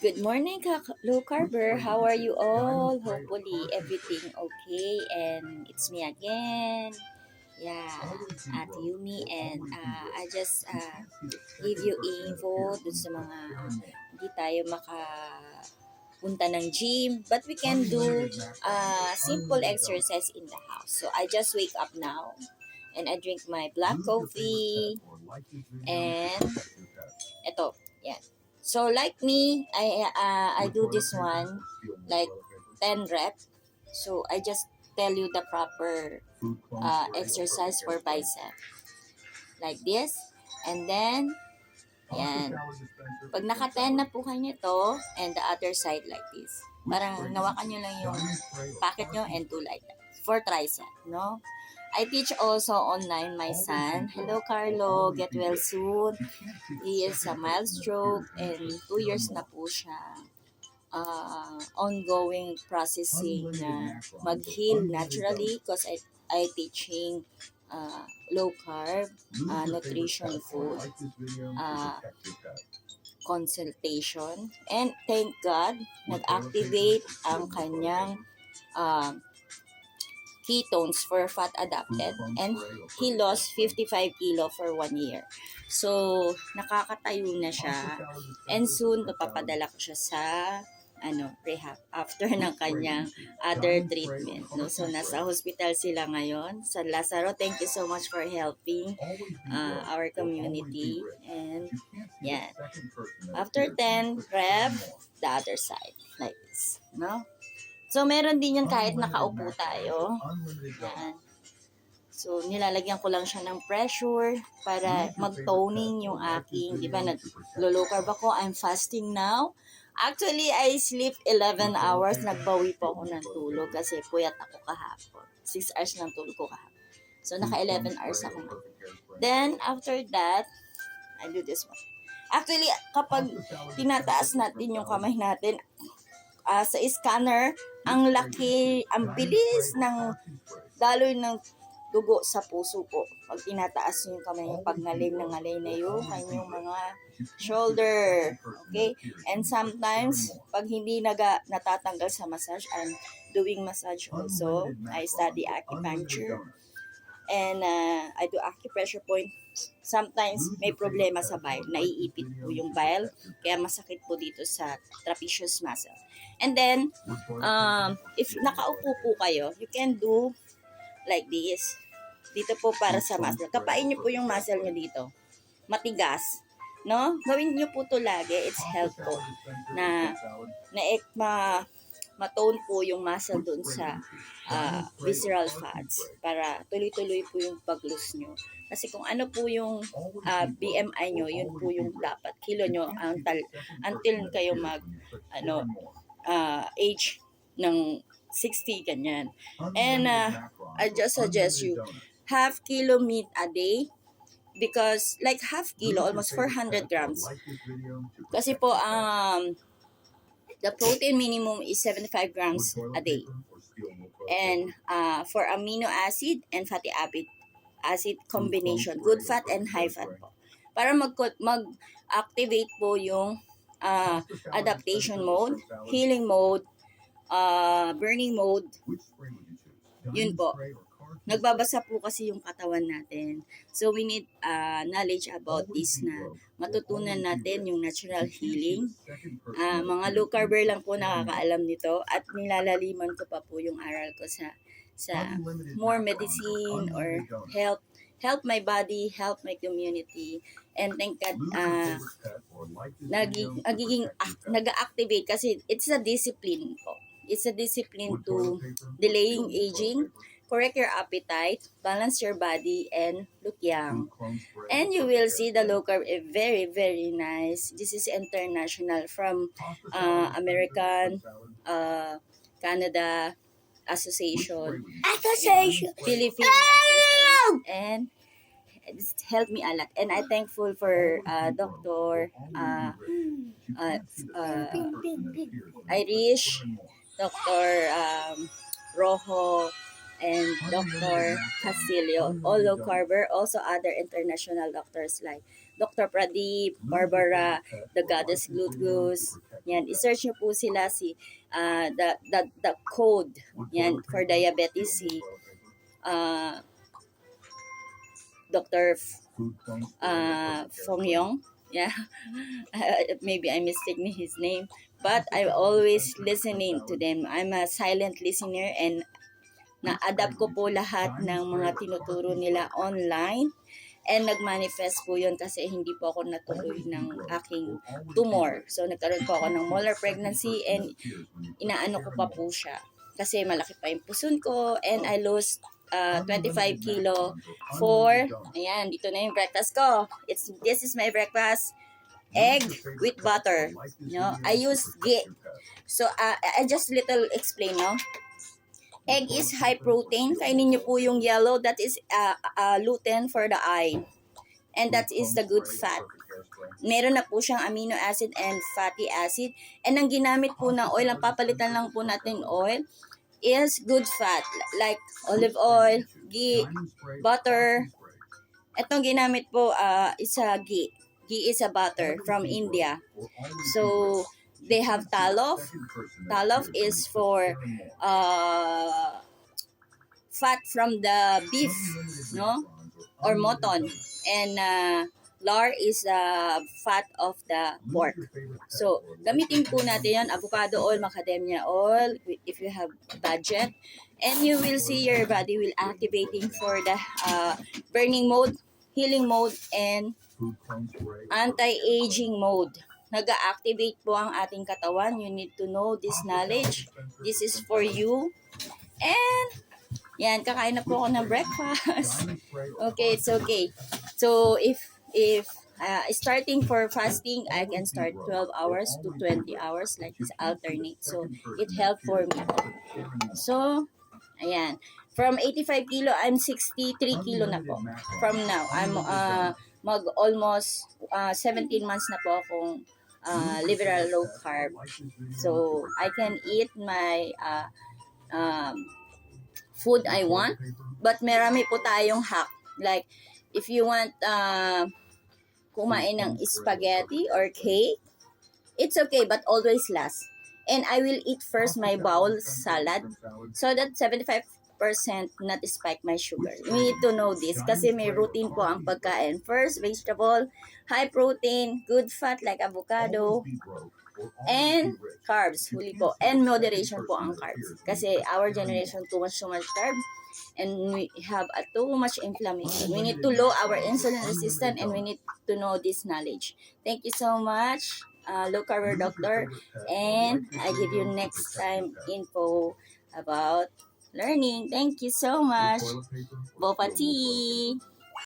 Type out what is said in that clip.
Good morning, Low Carver. How are you all? Hopefully everything okay. And it's me again. Yeah, at Yumi. And I just give you info dun sa mga hindi tayo makapunta ng gym. But we can do simple exercise in the house. So I just wake up now. And I drink my black coffee. And ito, yan. So like me, I do this one like 10 reps. So I just tell you the proper exercise for bicep. Like this. And then, yan. Pag naka-10 na po kayo nito, and the other side like this. Parang nawakan nyo lang yung pocket nyo and do like that. For tricep, no? I teach also online my son. Hello, Carlo. Get well soon. He is a mild stroke and 2 years na po siya ongoing processing na mag-heal naturally because I teaching low carb, nutrition food, consultation. And thank God, nag-activate ang kanyang ketones for fat adapted and he lost 55 kilo for 1 year. So, nakakatayo na siya and soon papapadala ko siya sa rehab after ng kanyang other treatment. No? So, nasa hospital sila ngayon sa Lazaro. Thank you so much for helping our community. And yan. After 10 rep, the other side. Like this. No? So, meron din yan kahit nakaupo tayo. Yan. So, nilalagyan ko lang siya ng pressure para mag-toning yung aking, di ba, nag-low carb ako, I'm fasting now. Actually, I sleep 11 hours, nagbawi po ako ng tulog kasi puyat ako kahapon. 6 hours lang tulog ko kahapon. So, naka 11 hours ako. Then, after that, I do this one. Actually, kapag tinataas natin yung kamay natin, sa scanner, ang laki, ang bilis ng daloy ng dugo sa puso po. Pag tinataas yung kamay, pag ngalay na yung kanyang mga shoulder. Okay? And sometimes, pag hindi natatanggal sa massage, I'm doing massage also. I study acupuncture. And I do acupressure point. Sometimes may problema sa bile, naiipit po yung bile, kaya masakit po dito sa trapezius muscle. And then, if nakaupo po kayo, you can do like this. Dito po para sa muscle. Kapain nyo po yung muscle nyo dito. Matigas. No? Gawin nyo po to lagi. It's helpful na matone po yung muscle dun sa visceral fats para tuloy-tuloy po yung pag-lose nyo. Kasi kung ano po yung BMI nyo, yun po yung dapat kilo nyo until kayo age ng 60, ganyan. And I just suggest you half kilo meat a day because like half kilo, almost 400 grams. Kasi po, the protein minimum is 75 grams a day. And for amino acid and fatty acid combination, good fat and high fat po. Para mag-activate po yung adaptation mode, healing mode, burning mode, yun po. Nagbabasa po kasi yung katawan natin. So we need knowledge about this na matutunan natin yung natural healing. Mga low carber lang po nakakaalam nito at nilalaliman ko pa po yung aral ko sa more medicine or help my body, help my community. And thank God nag-activate kasi it's a discipline po. It's a discipline to delaying aging, correct your appetite, balance your body, and look young. And you will see the low carb is very, very nice. This is international from American, Canada Association, Philippine Association, and it's helped me a lot. And I'm thankful for Dr. Irish, Dr. Rojo, and Dr. Castillo, all low carber, also other international doctors like Dr. Pradeep, Barbara, the Goddess Gluteus, Yan, i-search nyo po sila the code yan for diabetes si Dr. Fong Yong. Yeah, maybe I mistaken his name, but I'm always listening to them. I'm a silent listener and na-adapt ko po lahat ng mga tinuturo nila online and nag-manifest po yun kasi hindi po ako natuloy ng aking tumor. So nagkaroon po ako ng molar pregnancy and inaano ko pa po siya kasi malaki pa yung puson ko and I lost 25 kilo for, ayan, dito na yung breakfast ko. This is my breakfast, egg with butter. No, I use ghee. So, I just little explain, no? Egg is high protein. Kainin niyo po yung yellow. That is lutein for the eye. And that is the good fat. Meron na po siyang amino acid and fatty acid. And ang ginamit po na oil, ang papalitan lang po natin oil, is good fat. Like olive oil, ghee, butter. Itong ginamit po is a ghee. Ghee is a butter from India. So, they have talof. Talof is for fat from the beef, no? Or mutton. And lard is fat of the pork. So, gamitin po natin yan, avocado oil, macadamia oil, if you have budget. And you will see your body will activating for the burning mode, healing mode, and anti-aging mode. Nag-activate po ang ating katawan. You need to know this knowledge. This is for you. And, yan, kakain na po ako ng breakfast. Okay, it's okay. So, if starting for fasting, I can start 12 hours to 20 hours like this alternate. So, it helped for me. So, ayan. From 85 kilo, I'm 63 kilo na po. From now, I'm almost 17 months na po akong liberal low carb. So, I can eat my food I want. But marami po tayong hack. Like, if you want kumain ng spaghetti or cake, it's okay, but always last. And I will eat first my bowl salad so that 75% not spike my sugar. You need to know this kasi may routine po ang pagkain. First, vegetable, high protein, good fat like avocado, and carbs, huli po. And moderation po ang carbs. Kasi our generation too much carbs and we have too much inflammation. We need to lower our insulin resistance and we need to know this knowledge. Thank you so much, low carb doctor, and I give you next time info about learning. Thank you so much. Bopati.